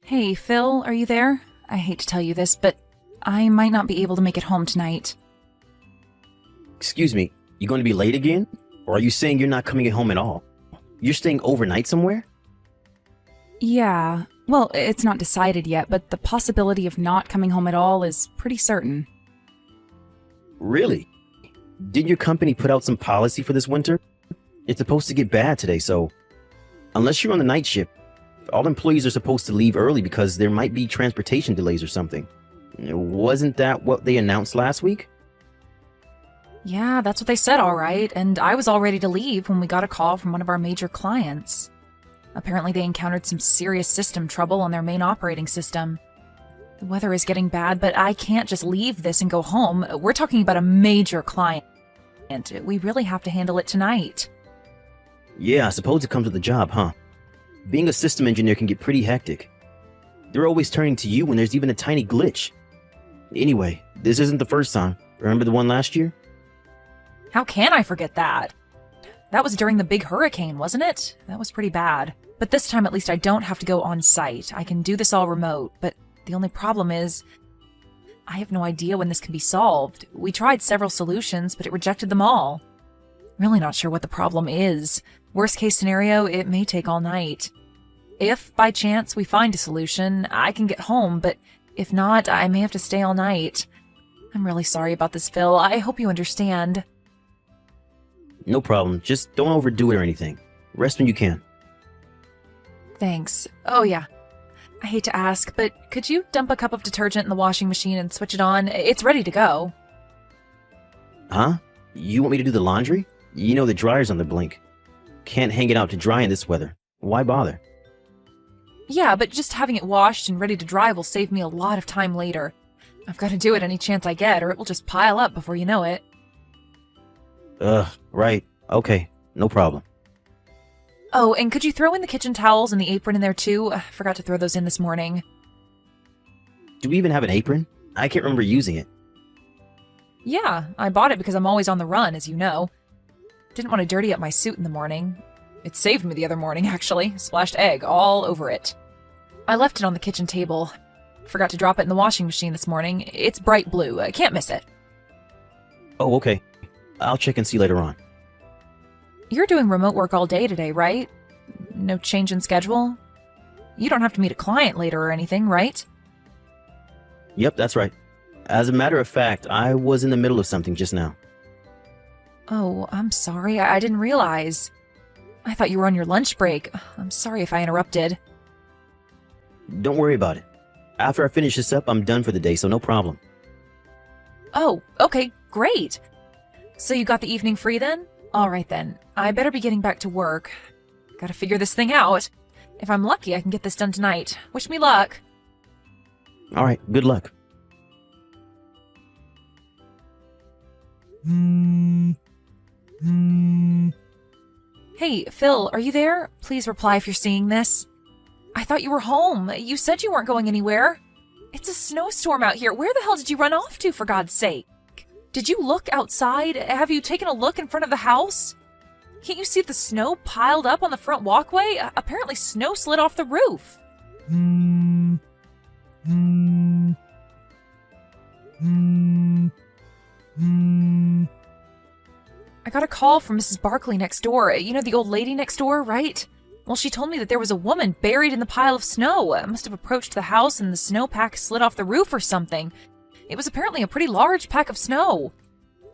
Hey, Phil, are you there? I hate to tell you this, but I might not be able to make it home tonight. Excuse me, you going to be late again? Or are you saying you're not coming home at all? You're staying overnight somewhere? Yeah, well, it's not decided yet, but the possibility of not coming home at all is pretty certain. Really? Didn't your company put out some policy for this winter? It's supposed to get bad today, so unless you're on the night shift, all employees are supposed to leave early because there might be transportation delays or something. Wasn't that what they announced last week? Yeah, that's what they said, all right, and I was all ready to leave when we got a call from one of our major clients. Apparently they encountered some serious system trouble on their main operating system. The weather is getting bad, but I can't just leave this and go home. We're talking about a major client, and we really have to handle it tonight. Yeah, I suppose it comes with the job, huh? Being a system engineer can get pretty hectic. They're always turning to you when there's even a tiny glitch. Anyway, this isn't the first time. Remember the one last year? How can I forget that? That was during the big hurricane, wasn't it? That was pretty bad. But this time at least I don't have to go on site. I can do this all remote, but the only problem is I have no idea when this can be solved. We tried several solutions, but it rejected them all. Really not sure what the problem is. Worst case scenario, it may take all night. If, by chance, we find a solution, I can get home, but if not, I may have to stay all night. I'm really sorry about this, Phil. I hope you understand. No problem. Just don't overdo it or anything. Rest when you can. Thanks. Oh yeah. I hate to ask, but could you dump a cup of detergent in the washing machine and switch it on? It's ready to go. Huh? You want me to do the laundry? You know the dryer's on the blink. Can't hang it out to dry in this weather. Why bother? Yeah, but just having it washed and ready to dry will save me a lot of time later. I've got to do it any chance I get, or it will just pile up before you know it. Right. Okay, no problem. Oh, and could you throw in the kitchen towels and the apron in there too? I forgot to throw those in this morning. Do we even have an apron? I can't remember using it. Yeah, I bought it because I'm always on the run, as you know. Didn't want to dirty up my suit in the morning. It saved me the other morning, actually. Splashed egg all over it. I left it on the kitchen table. Forgot to drop it in the washing machine this morning. It's bright blue. I can't miss it. Oh, okay. I'll check and see later on. You're doing remote work all day today, right? No change in schedule? You don't have to meet a client later or anything, right? Yep, that's right. As a matter of fact, I was in the middle of something just now. Oh, I'm sorry. I didn't realize. I thought you were on your lunch break. I'm sorry if I interrupted. Don't worry about it. After I finish this up, I'm done for the day, so no problem. Oh, okay, great. So you got the evening free then? All right then. I better be getting back to work. Gotta figure this thing out. If I'm lucky, I can get this done tonight. Wish me luck. All right, good luck. Hey, Phil, are you there? Please reply if you're seeing this. I thought you were home. You said you weren't going anywhere. It's a snowstorm out here. Where the hell did you run off to, for God's sake? Did you look outside? Have you taken a look in front of the house? Can't you see the snow piled up on the front walkway? Apparently snow slid off the roof. I got a call from Mrs. Barkley next door. You know, the old lady next door, right? Well, she told me that there was a woman buried in the pile of snow. Must have approached the house and the snowpack slid off the roof or something. It was apparently a pretty large pack of snow.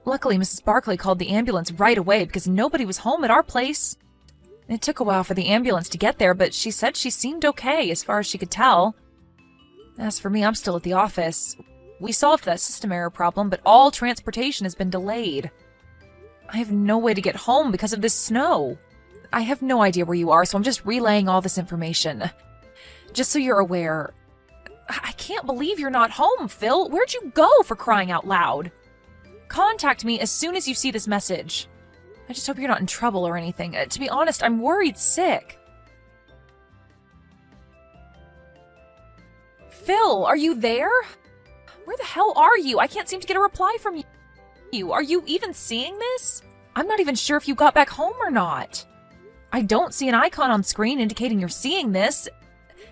Luckily, Mrs. Barkley called the ambulance right away because nobody was home at our place. It took a while for the ambulance to get there, but she said she seemed okay as far as she could tell. As for me, I'm still at the office. We solved that system error problem, but all transportation has been delayed. I have no way to get home because of this snow. I have no idea where you are, so I'm just relaying all this information. Just so you're aware, I can't believe you're not home, Phil. Where'd you go, for crying out loud? Contact me as soon as you see this message. I just hope you're not in trouble or anything. To be honest, I'm worried sick. Phil, are you there? Where the hell are you? I can't seem to get a reply from you. Are you even seeing this? I'm not even sure if you got back home or not. I don't see an icon on screen indicating you're seeing this.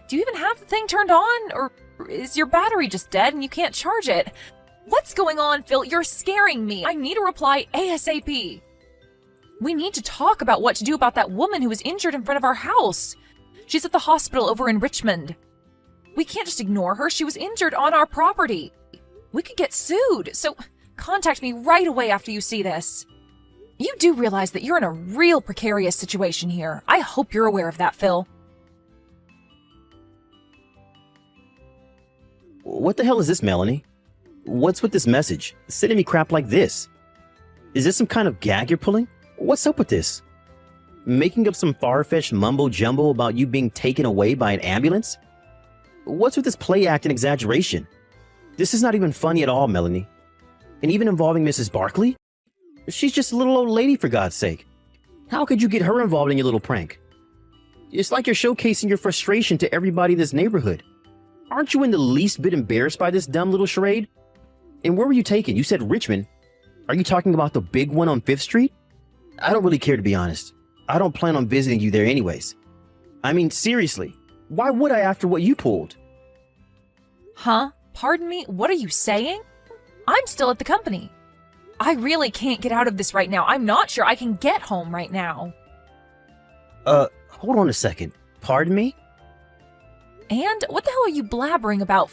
Do Do you even have the thing turned on? Or is your battery just dead and you can't charge it? What's going on, Phil? You're scaring me. I need a reply ASAP. We need to talk about what to do about that woman who was injured in front of our house. She's at the hospital over in Richmond. We can't just ignore her. She was injured on our property. We could get sued, so contact me right away after you see this. You do realize that you're in a real precarious situation here. I hope you're aware of that, Phil. What the hell is this, Melanie? What's with this message? Sending me crap like this? Is this some kind of gag you're pulling? What's up with this? Making up some far-fetched mumbo-jumbo about you being taken away by an ambulance? What's with this play act and exaggeration? This is not even funny at all, Melanie. And even involving Mrs. Barkley? She's just a little old lady, for God's sake. How could you get her involved in your little prank? It's like you're showcasing your frustration to everybody in this neighborhood. Aren't you in the least bit embarrassed by this dumb little charade? And where were you taken? You said Richmond. Are you talking about the big one on 5th Street? I don't really care, to be honest. I don't plan on visiting you there anyways. I mean, seriously, why would I after what you pulled? Huh? Pardon me? What are you saying? I'm still at the company. I really can't get out of this right now. I'm not sure I can get home right now. Hold on a second. Pardon me? And what the hell are you blabbering about?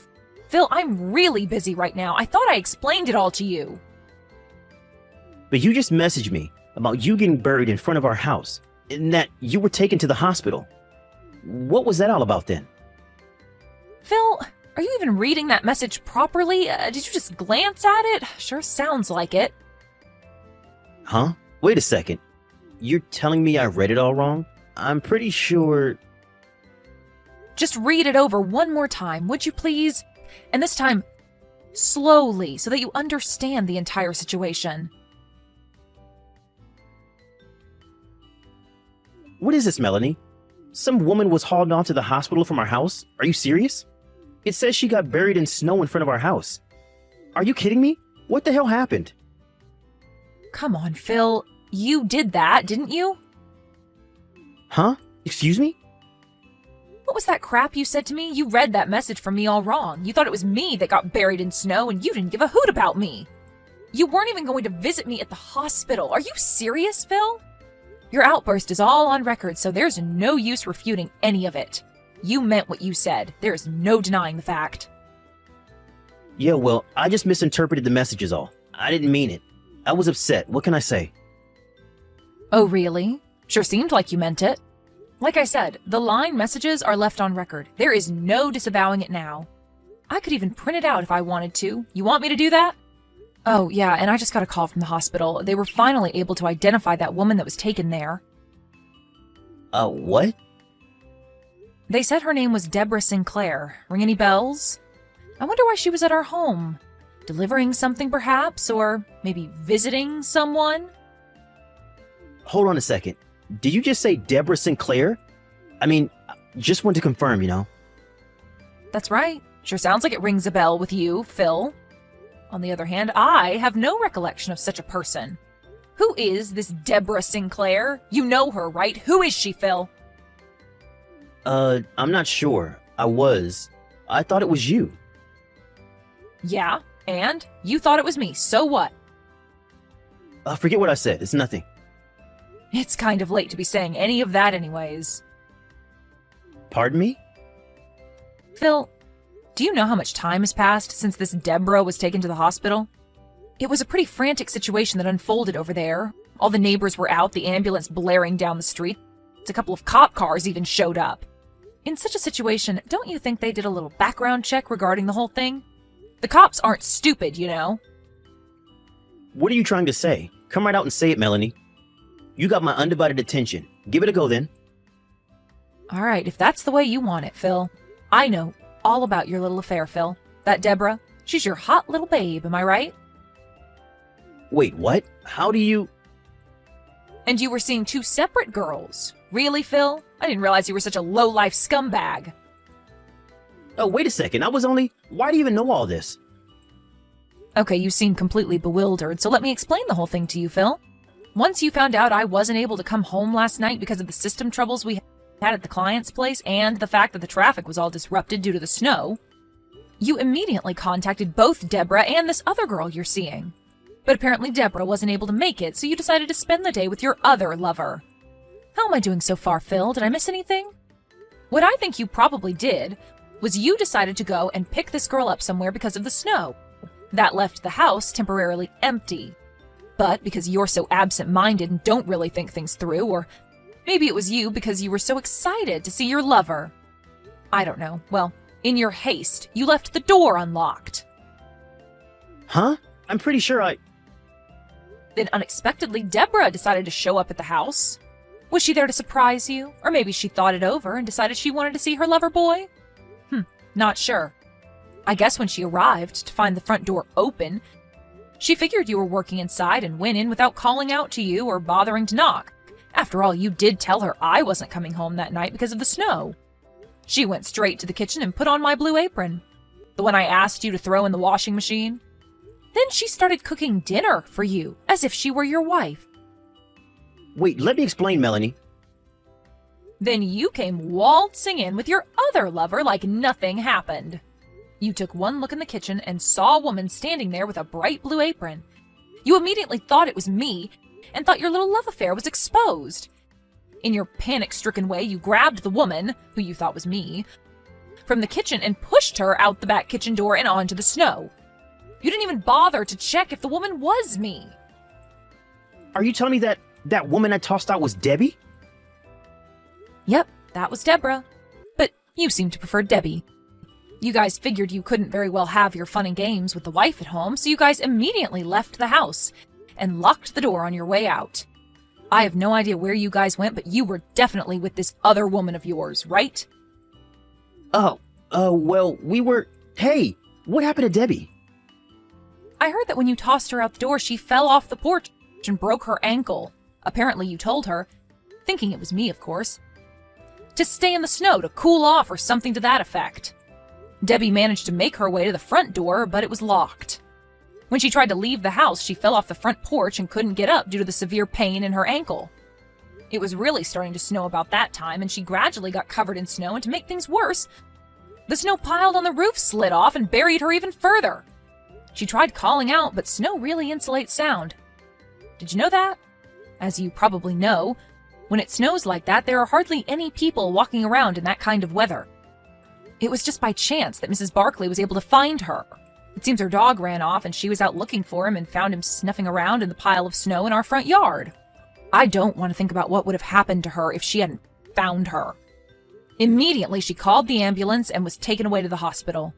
Phil, I'm really busy right now. I thought I explained it all to you. But you just messaged me about you getting buried in front of our house and that you were taken to the hospital. What was that all about then? Phil, are you even reading that message properly? Did you just glance at it? Sure sounds like it. Huh? Wait a second. You're telling me I read it all wrong? I'm pretty sure... Just read it over one more time, would you please? And this time, slowly, so that you understand the entire situation. What is this, Melanie? Some woman was hauled off to the hospital from our house? Are you serious? It says she got buried in snow in front of our house. Are you kidding me? What the hell happened? Come on, Phil. You did that, didn't you? Huh? Excuse me? What was that crap you said to me? You read that message from me all wrong. You thought it was me that got buried in snow, and you didn't give a hoot about me. You weren't even going to visit me at the hospital. Are you serious, Phil? Your outburst is all on record, so there's no use refuting any of it. You meant what you said. There is no denying the fact. Yeah, well, I just misinterpreted the message is all. I didn't mean it. I was upset. What can I say? Oh, really? Sure seemed like you meant it. Like I said, the line messages are left on record. There is no disavowing it now. I could even print it out if I wanted to. You want me to do that? Oh, yeah, and I just got a call from the hospital. They were finally able to identify that woman that was taken there. What? They said her name was Deborah Sinclair. Ring any bells? I wonder why she was at our home. Delivering something, perhaps? Or maybe visiting someone? Hold on a second. Did you just say Deborah Sinclair? I mean, just want to confirm, you know. That's right. Sure sounds like it rings a bell with you, Phil. On the other hand, I have no recollection of such a person. Who is this Deborah Sinclair? You know her, right? Who is she, Phil? I'm not sure. I thought it was you. Yeah, and? You thought it was me, so what? Forget what I said. It's nothing. It's kind of late to be saying any of that anyways. Pardon me? Phil, do you know how much time has passed since this Deborah was taken to the hospital? It was a pretty frantic situation that unfolded over there. All the neighbors were out, the ambulance blaring down the street. A couple of cop cars even showed up. In such a situation, don't you think they did a little background check regarding the whole thing? The cops aren't stupid, you know. What are you trying to say? Come right out and say it, Melanie. You got my undivided attention. Give it a go, then. All right, if that's the way you want it, Phil. I know all about your little affair, Phil. That Deborah, she's your hot little babe, am I right? Wait, what? How do you... And you were seeing two separate girls. Really, Phil? I didn't realize you were such a low-life scumbag. Oh, wait a second. Why do you even know all this? Okay, you seem completely bewildered, so let me explain the whole thing to you, Phil. Once you found out I wasn't able to come home last night because of the system troubles we had, had at the client's place and the fact that the traffic was all disrupted due to the snow, you immediately contacted both Deborah and this other girl you're seeing. But apparently Deborah wasn't able to make it, so you decided to spend the day with your other lover. How am I doing so far, Phil? Did I miss anything? What I think you probably did was you decided to go and pick this girl up somewhere because of the snow. That left the house temporarily empty. But because you're so absent-minded and don't really think things through, or maybe it was you because you were so excited to see your lover. I don't know. Well, in your haste, you left the door unlocked. Huh? I'm pretty sure Then unexpectedly, Deborah decided to show up at the house. Was she there to surprise you? Or maybe she thought it over and decided she wanted to see her lover boy? Not sure. I guess when she arrived to find the front door open, she figured you were working inside and went in without calling out to you or bothering to knock. After all, you did tell her I wasn't coming home that night because of the snow. She went straight to the kitchen and put on my blue apron, the one I asked you to throw in the washing machine. Then she started cooking dinner for you, as if she were your wife. Wait, let me explain, Melanie. Then you came waltzing in with your other lover like nothing happened. You took one look in the kitchen and saw a woman standing there with a bright blue apron. You immediately thought it was me and thought your little love affair was exposed. In your panic-stricken way, you grabbed the woman, who you thought was me, from the kitchen and pushed her out the back kitchen door and onto the snow. You didn't even bother to check if the woman was me. Are you telling me that woman I tossed out was Debbie? Yep, that was Deborah. But you seem to prefer Debbie. You guys figured you couldn't very well have your fun and games with the wife at home, so you guys immediately left the house and locked the door on your way out. I have no idea where you guys went, but you were definitely with this other woman of yours, right? Well, we were... Hey, what happened to Debbie? I heard that when you tossed her out the door, she fell off the porch and broke her ankle. Apparently you told her, thinking it was me, of course, to stay in the snow to cool off or something to that effect. Debbie managed to make her way to the front door, but it was locked. When she tried to leave the house, she fell off the front porch and couldn't get up due to the severe pain in her ankle. It was really starting to snow about that time, and she gradually got covered in snow, and to make things worse, the snow piled on the roof slid off and buried her even further. She tried calling out, but snow really insulates sound. Did you know that? As you probably know, when it snows like that, there are hardly any people walking around in that kind of weather. It was just by chance that Mrs. Barkley was able to find her. It seems her dog ran off and she was out looking for him and found him snuffing around in the pile of snow in our front yard. I don't want to think about what would have happened to her if she hadn't found her. Immediately, she called the ambulance and was taken away to the hospital.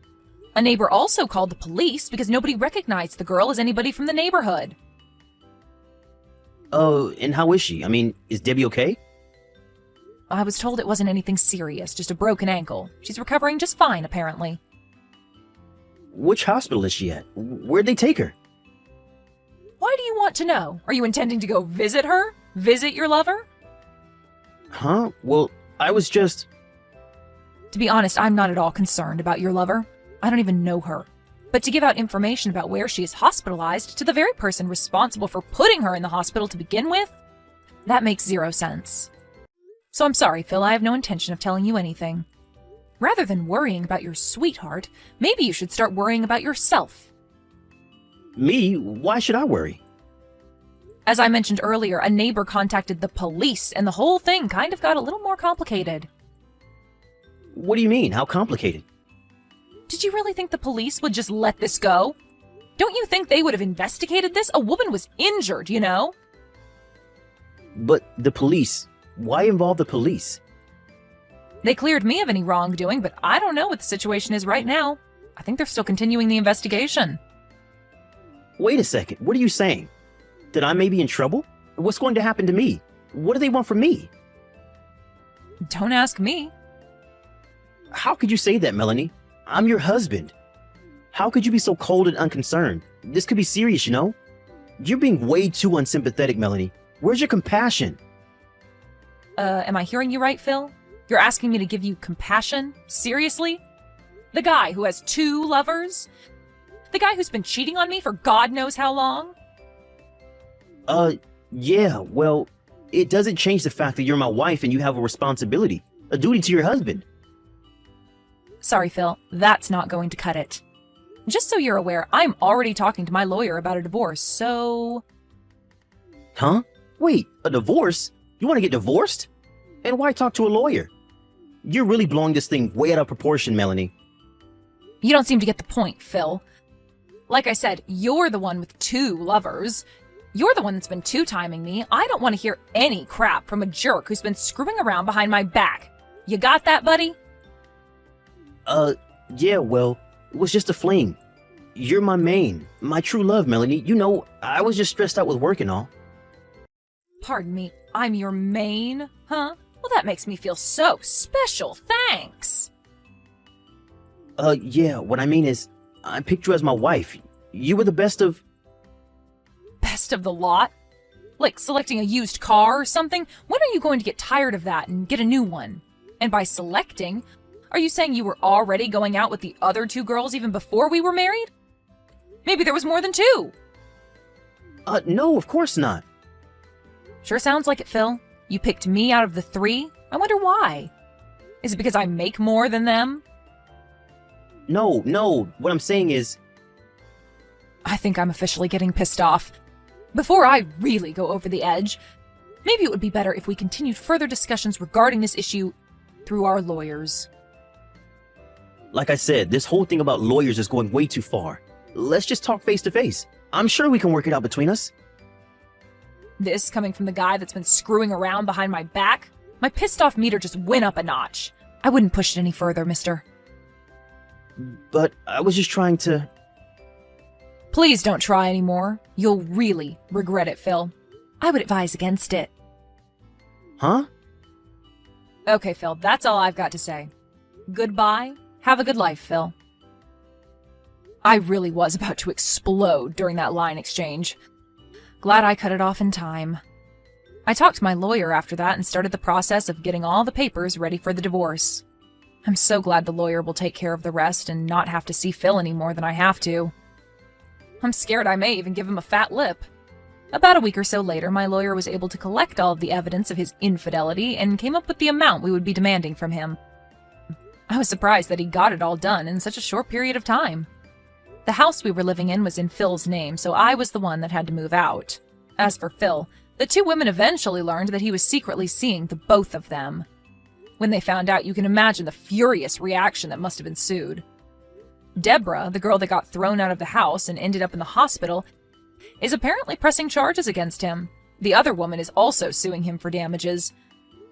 A neighbor also called the police because nobody recognized the girl as anybody from the neighborhood. Oh, and how is she? I mean, is Debbie okay? I was told it wasn't anything serious, just a broken ankle. She's recovering just fine, apparently. Which hospital is she at? Where'd they take her? Why do you want to know? Are you intending to go visit her? Visit your lover? Huh? Well, I was just... To be honest, I'm not at all concerned about your lover. I don't even know her. But to give out information about where she is hospitalized to the very person responsible for putting her in the hospital to begin with, that makes zero sense. So I'm sorry, Phil, I have no intention of telling you anything. Rather than worrying about your sweetheart, maybe you should start worrying about yourself. Me? Why should I worry? As I mentioned earlier, a neighbor contacted the police, and the whole thing kind of got a little more complicated. What do you mean? How complicated? Did you really think the police would just let this go? Don't you think they would have investigated this? A woman was injured, you know? But the police... Why involve the police? They cleared me of any wrongdoing, but I don't know what the situation is right now. I think they're still continuing the investigation. Wait a second, what are you saying? That I may be in trouble? What's going to happen to me? What do they want from me? Don't ask me. How could you say that, Melanie? I'm your husband. How could you be so cold and unconcerned? This could be serious, you know? You're being way too unsympathetic, Melanie. Where's your compassion? Am I hearing you right, Phil? You're asking me to give you compassion? Seriously? The guy who has 2 lovers? The guy who's been cheating on me for God knows how long? Yeah, well, it doesn't change the fact that you're my wife and you have a responsibility. a duty to your husband. Sorry, Phil, that's not going to cut it. Just so you're aware, I'm already talking to my lawyer about a divorce, so... Huh? Wait, a divorce? You want to get divorced? And why talk to a lawyer? You're really blowing this thing way out of proportion, Melanie. You don't seem to get the point, Phil. Like I said, you're the one with 2 lovers. You're the one that's been two-timing me. I don't want to hear any crap from a jerk who's been screwing around behind my back. You got that, buddy? Yeah, well, it was just a fling. You're my main, my true love, Melanie. You know, I was just stressed out with work and all. Pardon me, I'm your main? Huh? Well, that makes me feel so special, thanks! Yeah, what I mean is, I picked you as my wife. You were the best of... Best of the lot? Like selecting a used car or something? When are you going to get tired of that and get a new one? And by selecting, are you saying you were already going out with the other 2 girls even before we were married? Maybe there was more than 2. No, of course not. Sure sounds like it, Phil. You picked me out of the 3? I wonder why. Is it because I make more than them? No, what I'm saying is... I think I'm officially getting pissed off. Before I really go over the edge, maybe it would be better if we continued further discussions regarding this issue through our lawyers. Like I said, this whole thing about lawyers is going way too far. Let's just talk face to face. I'm sure we can work it out between us. This coming from the guy that's been screwing around behind my back? My pissed off meter just went up a notch. I wouldn't push it any further, mister. But I was just trying to... Please don't try anymore. You'll really regret it, Phil. I would advise against it. Huh? Okay, Phil, that's all I've got to say. Goodbye. Have a good life, Phil. I really was about to explode during that line exchange. Glad I cut it off in time. I talked to my lawyer after that and started the process of getting all the papers ready for the divorce. I'm so glad the lawyer will take care of the rest and not have to see Phil any more than I have to. I'm scared I may even give him a fat lip. About a week or so later, my lawyer was able to collect all of the evidence of his infidelity and came up with the amount we would be demanding from him. I was surprised that he got it all done in such a short period of time. The house we were living in was in Phil's name, so I was the one that had to move out. As for Phil, the 2 women eventually learned that he was secretly seeing the both of them. When they found out, you can imagine the furious reaction that must have ensued. Deborah, the girl that got thrown out of the house and ended up in the hospital, is apparently pressing charges against him. The other woman is also suing him for damages.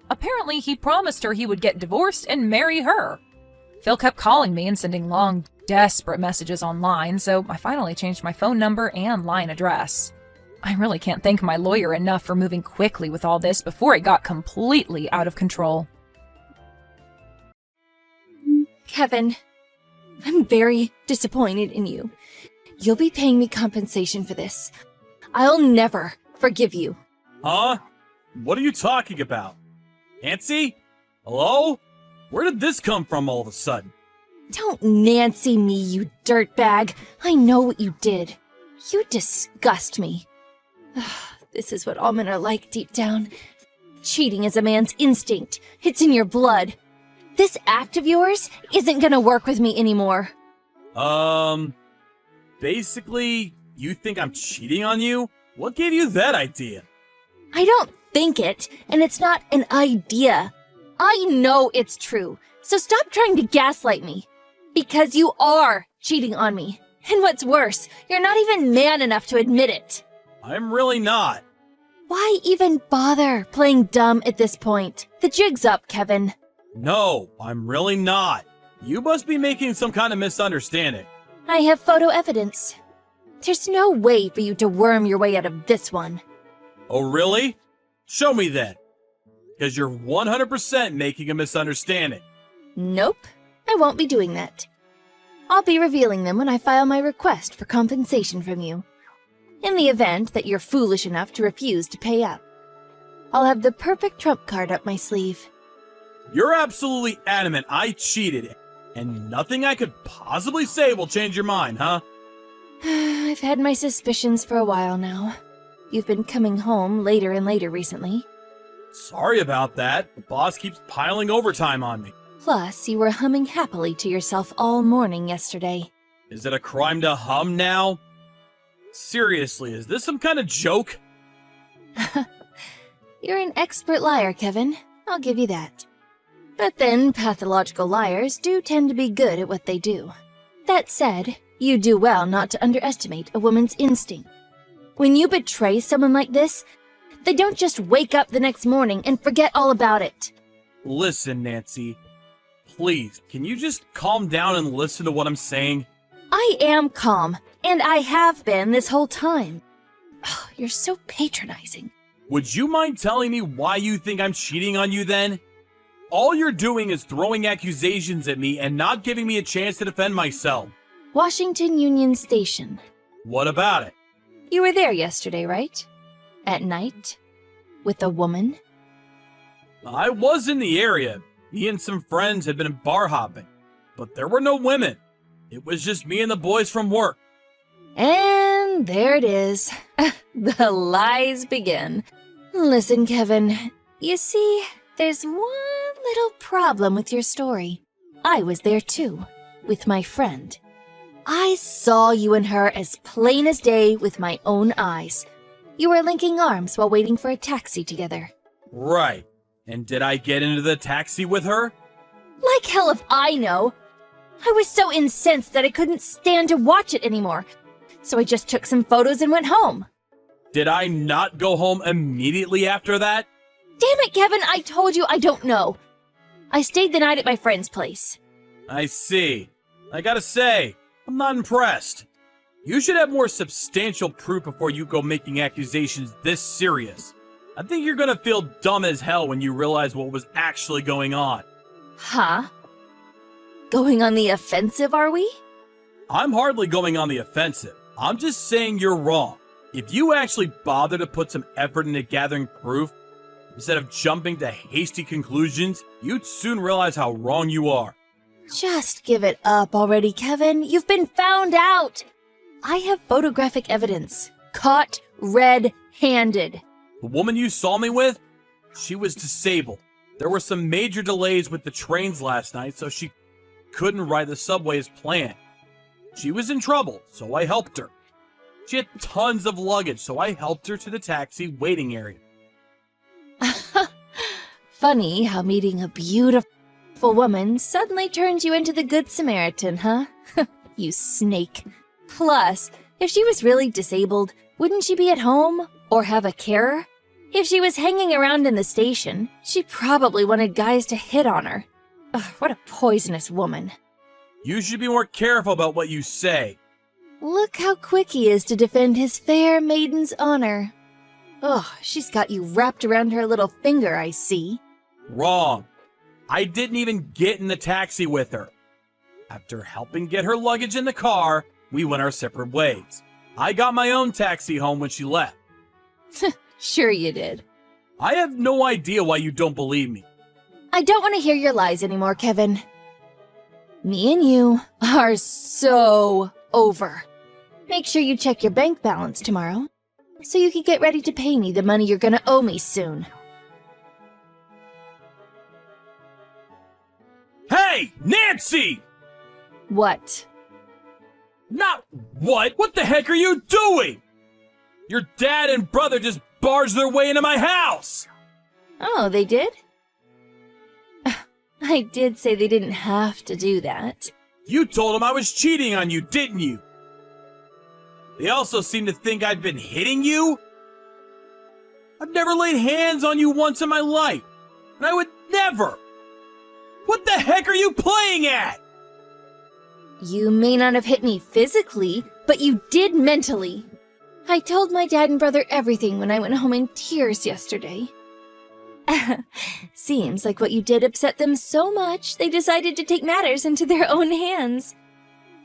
Apparently, he promised her he would get divorced and marry her. Phil kept calling me and sending long, desperate messages online, so I finally changed my phone number and line address. I really can't thank my lawyer enough for moving quickly with all this before it got completely out of control. Kevin, I'm very disappointed in you. You'll be paying me compensation for this. I'll never forgive you. Huh? What are you talking about? Nancy? Hello? Where did this come from all of a sudden? Don't Nancy me, you dirtbag. I know what you did. You disgust me. This is what all men are like deep down. Cheating is a man's instinct. It's in your blood. This act of yours isn't gonna work with me anymore. Basically, you think I'm cheating on you? What gave you that idea? I don't think it, and it's not an idea. I know it's true, so stop trying to gaslight me. Because you are cheating on me. And what's worse, you're not even man enough to admit it. I'm really not. Why even bother playing dumb at this point? The jig's up, Kevin. No, I'm really not. You must be making some kind of misunderstanding. I have photo evidence. There's no way for you to worm your way out of this one. Oh, really? Show me then. Because you're 100% making a misunderstanding. Nope, I won't be doing that. I'll be revealing them when I file my request for compensation from you. In the event that you're foolish enough to refuse to pay up, I'll have the perfect trump card up my sleeve. You're absolutely adamant I cheated, and nothing I could possibly say will change your mind, huh? I've had my suspicions for a while now. You've been coming home later and later recently. Sorry about that. The boss keeps piling overtime on me. Plus, you were humming happily to yourself all morning yesterday. Is it a crime to hum now? Seriously, is this some kind of joke? You're an expert liar, Kevin. I'll give you that. But then, pathological liars do tend to be good at what they do. That said, you do well not to underestimate a woman's instinct. When you betray someone like this, they don't just wake up the next morning and forget all about it. Listen, Nancy. Please, can you just calm down and listen to what I'm saying? I am calm, and I have been this whole time. Oh, you're so patronizing. Would you mind telling me why you think I'm cheating on you then? All you're doing is throwing accusations at me and not giving me a chance to defend myself. Washington Union Station. What about it? You were there yesterday, right? At night? With a woman? I was in the area. Me and some friends had been bar hopping, but there were no women. It was just me and the boys from work. And there it is. The lies begin. Listen, Kevin, you see, there's one little problem with your story. I was there too, with my friend. I saw you and her as plain as day with my own eyes. You were linking arms while waiting for a taxi together. Right. And did I get into the taxi with her? Like hell if I know. I was so incensed that I couldn't stand to watch it anymore. So I just took some photos and went home. Did I not go home immediately after that? Damn it, Kevin, I told you I don't know. I stayed the night at my friend's place. I see. I gotta say, I'm not impressed. You should have more substantial proof before you go making accusations this serious. I think you're gonna feel dumb as hell when you realize what was actually going on. Huh? Going on the offensive, are we? I'm hardly going on the offensive. I'm just saying you're wrong. If you actually bother to put some effort into gathering proof, instead of jumping to hasty conclusions, you'd soon realize how wrong you are. Just give it up already, Kevin. You've been found out. I have photographic evidence. Caught red-handed. The woman you saw me with, she was disabled. There were some major delays with the trains last night, so she couldn't ride the subway as planned. She was in trouble, so I helped her. She had tons of luggage, so I helped her to the taxi waiting area. Funny how meeting a beautiful woman suddenly turns you into the Good Samaritan, huh? You snake. Plus, if she was really disabled, wouldn't she be at home or have a carer? If she was hanging around in the station, she probably wanted guys to hit on her. Ugh, what a poisonous woman. You should be more careful about what you say. Look how quick he is to defend his fair maiden's honor. Ugh, she's got you wrapped around her little finger, I see. Wrong. I didn't even get in the taxi with her. After helping get her luggage in the car, we went our separate ways. I got my own taxi home when she left. Sure you did. I have no idea why you don't believe me. I don't want to hear your lies anymore, Kevin. Me and you are so over. Make sure you check your bank balance tomorrow, so you can get ready to pay me the money you're gonna owe me soon. Hey, Nancy! What? Not what? What the heck are you doing? Your dad and brother just barged their way into my house! Oh, they did? I did say they didn't have to do that. You told them I was cheating on you, didn't you? They also seem to think I've been hitting you? I've never laid hands on you once in my life, and I would never! What the heck are you playing at? You may not have hit me physically, but you did mentally. I told my dad and brother everything when I went home in tears yesterday. Seems like what you did upset them so much, they decided to take matters into their own hands.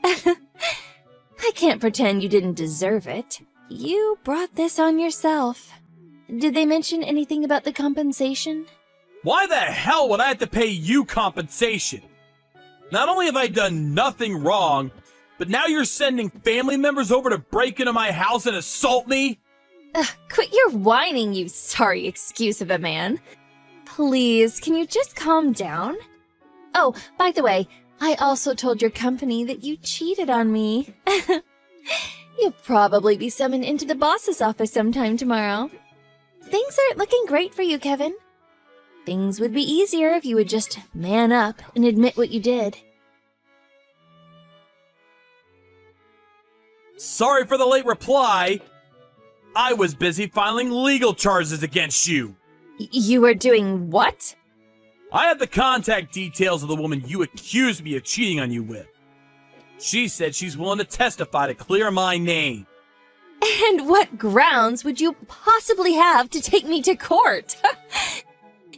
I can't pretend you didn't deserve it. You brought this on yourself. Did they mention anything about the compensation? Why the hell would I have to pay you compensation? Not only have I done nothing wrong, but now you're sending family members over to break into my house and assault me? Quit your whining, you sorry excuse of a man. please, can you just calm down? Oh, by the way, I also told your company that you cheated on me. You'll probably be summoned into the boss's office sometime tomorrow. Things aren't looking great for you, Kevin. Things would be easier if you would just man up and admit what you did. Sorry for the late reply. I was busy filing legal charges against you. You were doing what? I have the contact details of the woman you accused me of cheating on you with. She said she's willing to testify to clear my name. And what grounds would you possibly have to take me to court?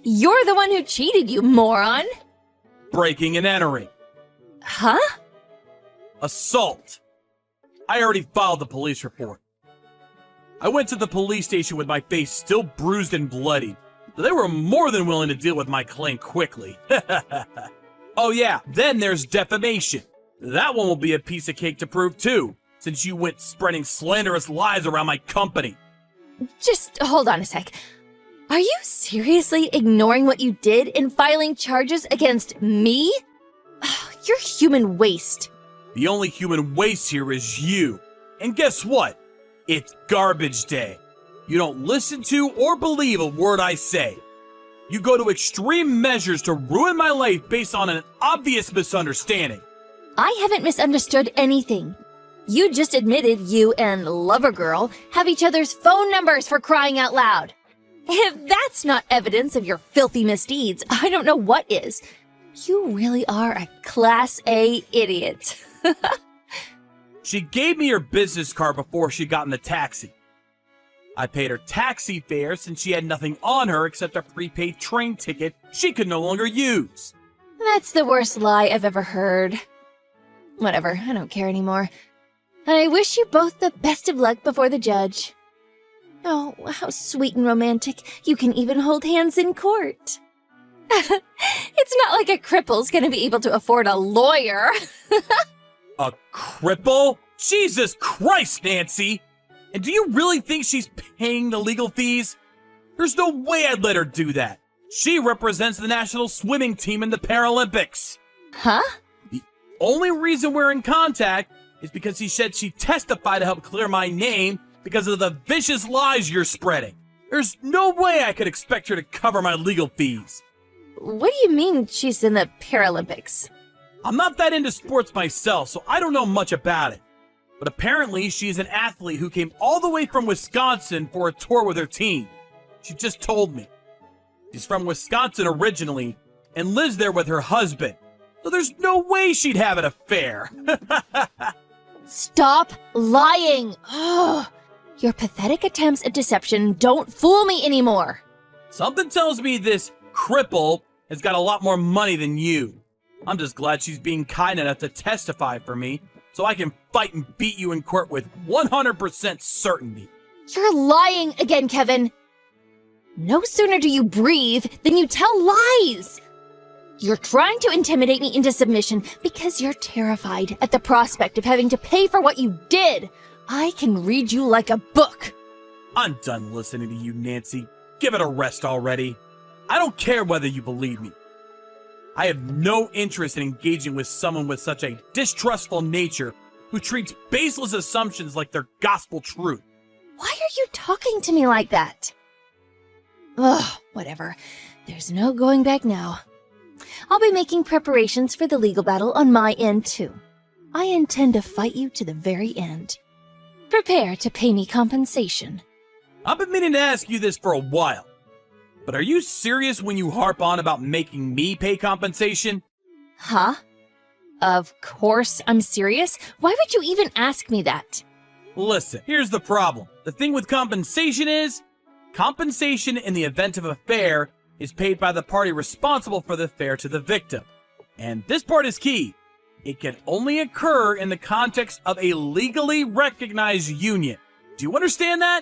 You're the one who cheated, you moron. Breaking and entering. Huh? Assault. I already filed the police report. I went to the police station with my face still bruised and bloody, so they were more than willing to deal with my claim quickly. Oh yeah, then there's defamation. That one will be a piece of cake to prove too, since you went spreading slanderous lies around my company. Just hold on a sec. Are you seriously ignoring what you did in filing charges against me? You're human waste. The only human waste here is you. And guess what? It's garbage day. You don't listen to or believe a word I say. You go to extreme measures to ruin my life based on an obvious misunderstanding. I haven't misunderstood anything. You just admitted you and Lovergirl have each other's phone numbers, for crying out loud. If that's not evidence of your filthy misdeeds, I don't know what is. You really are a Class A idiot. She gave me her business card before she got in the taxi. I paid her taxi fare since she had nothing on her except a prepaid train ticket she could no longer use. That's the worst lie I've ever heard. Whatever, I don't care anymore. I wish you both the best of luck before the judge. Oh, how sweet and romantic. You can even hold hands in court. It's not like a cripple's gonna be able to afford a lawyer. A cripple? Jesus Christ, Nancy! And do you really think she's paying the legal fees? There's no way I'd let her do that. She represents the national swimming team in the Paralympics. Huh? The only reason we're in contact is because she said she'd testify to help clear my name because of the vicious lies you're spreading. There's no way I could expect her to cover my legal fees. What do you mean she's in the Paralympics? I'm not that into sports myself, so I don't know much about it. But apparently she's an athlete who came all the way from Wisconsin for a tour with her team. She just told me. She's from Wisconsin originally and lives there with her husband. So there's no way she'd have an affair. Stop lying! Ugh. Your pathetic attempts at deception don't fool me anymore. Something tells me this cripple has got a lot more money than you. I'm just glad she's being kind enough to testify for me so I can fight and beat you in court with 100% certainty. You're lying again, Kevin. No sooner do you breathe than you tell lies. You're trying to intimidate me into submission because you're terrified at the prospect of having to pay for what you did. I can read you like a book. I'm done listening to you, Nancy. Give it a rest already. I don't care whether you believe me. I have no interest in engaging with someone with such a distrustful nature who treats baseless assumptions like they're gospel truth. Why are you talking to me like that? Ugh, whatever. There's no going back now. I'll be making preparations for the legal battle on my end, too. I intend to fight you to the very end. Prepare to pay me compensation. I've been meaning to ask you this for a while. But are you serious when you harp on about making me pay compensation? Huh? Of course I'm serious. Why would you even ask me that? Listen, here's the problem. The thing with compensation is, compensation in the event of a affair is paid by the party responsible for the affair to the victim. And this part is key. It can only occur in the context of a legally recognized union. Do you understand that?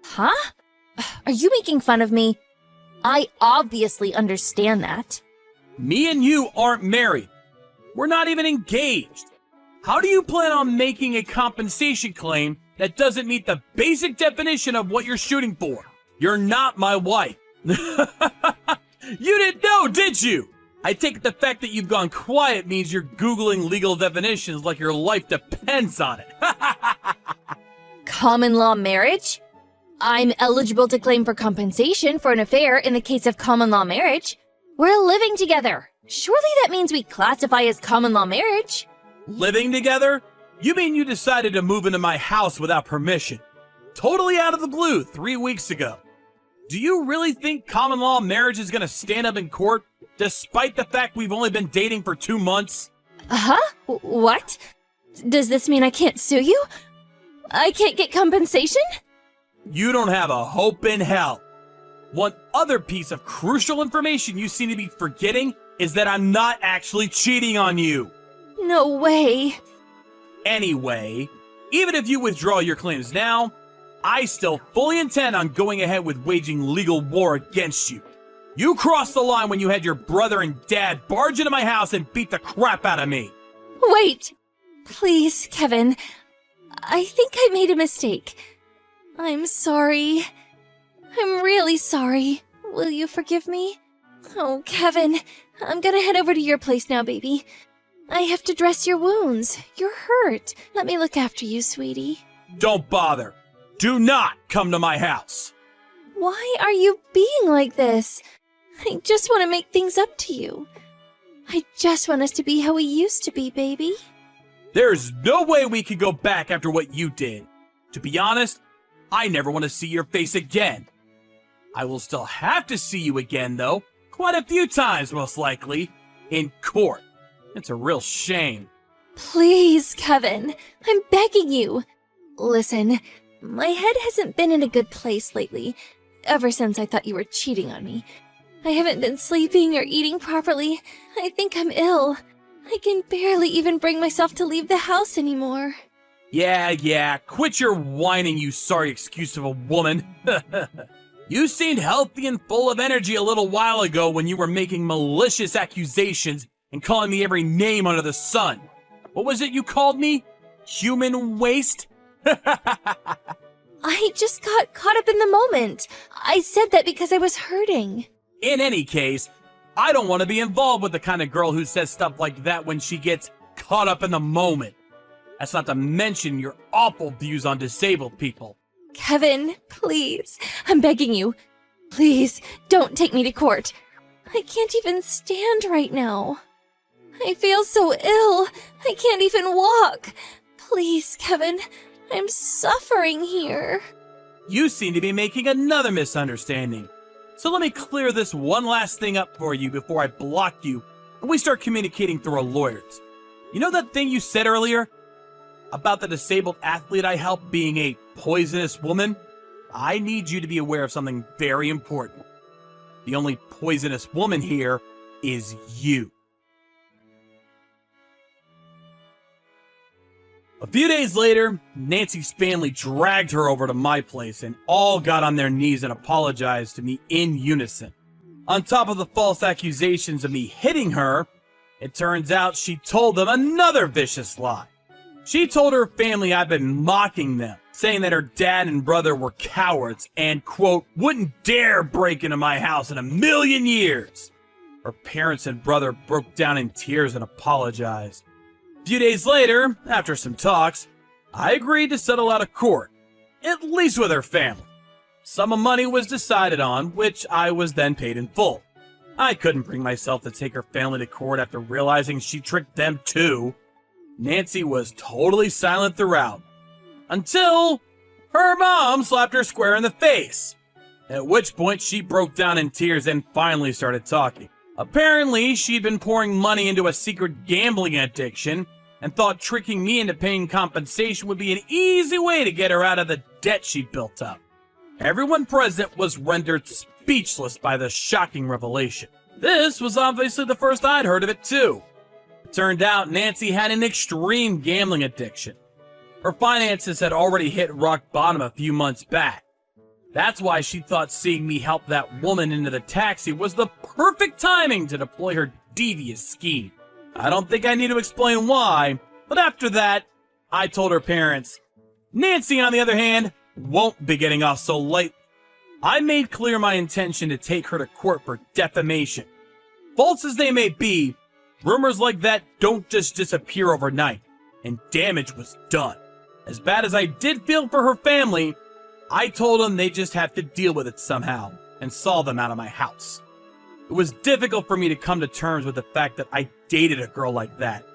Huh? Are you making fun of me? I obviously understand that. Me and you aren't married. We're not even engaged. How do you plan on making a compensation claim that doesn't meet the basic definition of what you're shooting for? You're not my wife. You didn't know, did you? I take it the fact that you've gone quiet means you're Googling legal definitions like your life depends on it. Common law marriage? I'm eligible to claim for compensation for an affair in the case of common law marriage. We're living together. Surely that means we classify as common law marriage. Living together? You mean you decided to move into my house without permission? Totally out of the blue 3 weeks ago. Do you really think common law marriage is gonna stand up in court, despite the fact we've only been dating for 2 months? What? Does this mean I can't sue you? I can't get compensation? You don't have a hope in hell. One other piece of crucial information you seem to be forgetting is that I'm not actually cheating on you. No way. Anyway, even if you withdraw your claims now, I still fully intend on going ahead with waging legal war against you. You crossed the line when you had your brother and dad barge into my house and beat the crap out of me. Wait! Please, Kevin. I think I made a mistake. I'm sorry. I'm really sorry. Will you forgive me? Oh, Kevin, I'm gonna head over to your place now, baby. I have to dress your wounds. You're hurt. Let me look after you, sweetie. Don't bother. Do not come to my house. Why are you being like this? I just want to make things up to you. I just want us to be how we used to be, baby. There's no way we can go back after what you did. To be honest, I never want to see your face again. I will still have to see you again, though. Quite a few times, most likely. In court. It's a real shame. Please, Kevin. I'm begging you. Listen, my head hasn't been in a good place lately, ever since I thought you were cheating on me. I haven't been sleeping or eating properly. I think I'm ill. I can barely even bring myself to leave the house anymore. Yeah, quit your whining, you sorry excuse of a woman. You seemed healthy and full of energy a little while ago when you were making malicious accusations and calling me every name under the sun. What was it you called me? Human waste? I just got caught up in the moment. I said that because I was hurting. In any case, I don't want to be involved with the kind of girl who says stuff like that when she gets caught up in the moment. That's not to mention your awful views on disabled people. Kevin, please. I'm begging you. Please, don't take me to court. I can't even stand right now. I feel so ill. I can't even walk. Please, Kevin. I'm suffering here. You seem to be making another misunderstanding. So let me clear this one last thing up for you before I block you and we start communicating through our lawyers. You know that thing you said earlier? About the disabled athlete I helped being a poisonous woman? I need you to be aware of something very important. The only poisonous woman here is you. A few days later, Nancy's family dragged her over to my place and all got on their knees and apologized to me in unison. On top of the false accusations of me hitting her, it turns out she told them another vicious lie. She told her family I'd been mocking them, saying that her dad and brother were cowards and, quote, wouldn't dare break into my house in a million years. Her parents and brother broke down in tears and apologized. A few days later, after some talks, I agreed to settle out of court, at least with her family. Sum of money was decided on, which I was then paid in full. I couldn't bring myself to take her family to court after realizing she tricked them too. Nancy was totally silent throughout, until her mom slapped her square in the face, at which point she broke down in tears and finally started talking. Apparently, she'd been pouring money into a secret gambling addiction and thought tricking me into paying compensation would be an easy way to get her out of the debt she'd built up. Everyone present was rendered speechless by the shocking revelation. This was obviously the first I'd heard of it too. It turned out Nancy had an extreme gambling addiction. Her finances had already hit rock bottom a few months back. That's why she thought seeing me help that woman into the taxi was the perfect timing to deploy her devious scheme. I don't think I need to explain why, but after that, I told her parents, Nancy, on the other hand, won't be getting off so light. I made clear my intention to take her to court for defamation. False as they may be, rumors like that don't just disappear overnight, and damage was done. As bad as I did feel for her family, I told them they just have to deal with it somehow, and saw them out of my house. It was difficult for me to come to terms with the fact that I dated a girl like that,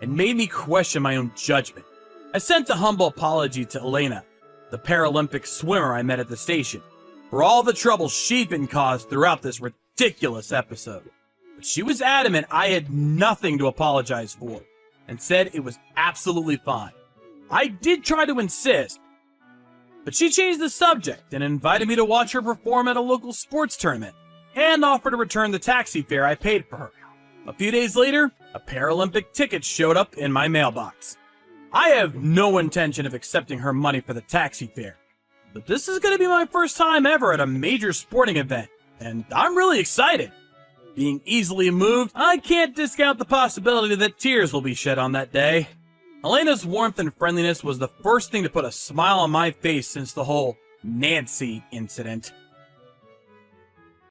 and made me question my own judgment. I sent a humble apology to Elena, the Paralympic swimmer I met at the station, for all the trouble she'd been caused throughout this ridiculous episode. But she was adamant I had nothing to apologize for, and said it was absolutely fine. I did try to insist, but she changed the subject and invited me to watch her perform at a local sports tournament, and offered to return the taxi fare I paid for her. A few days later, a Paralympic ticket showed up in my mailbox. I have no intention of accepting her money for the taxi fare, but this is going to be my first time ever at a major sporting event, and I'm really excited. Being easily moved, I can't discount the possibility that tears will be shed on that day. Elena's warmth and friendliness was the first thing to put a smile on my face since the whole Nancy incident.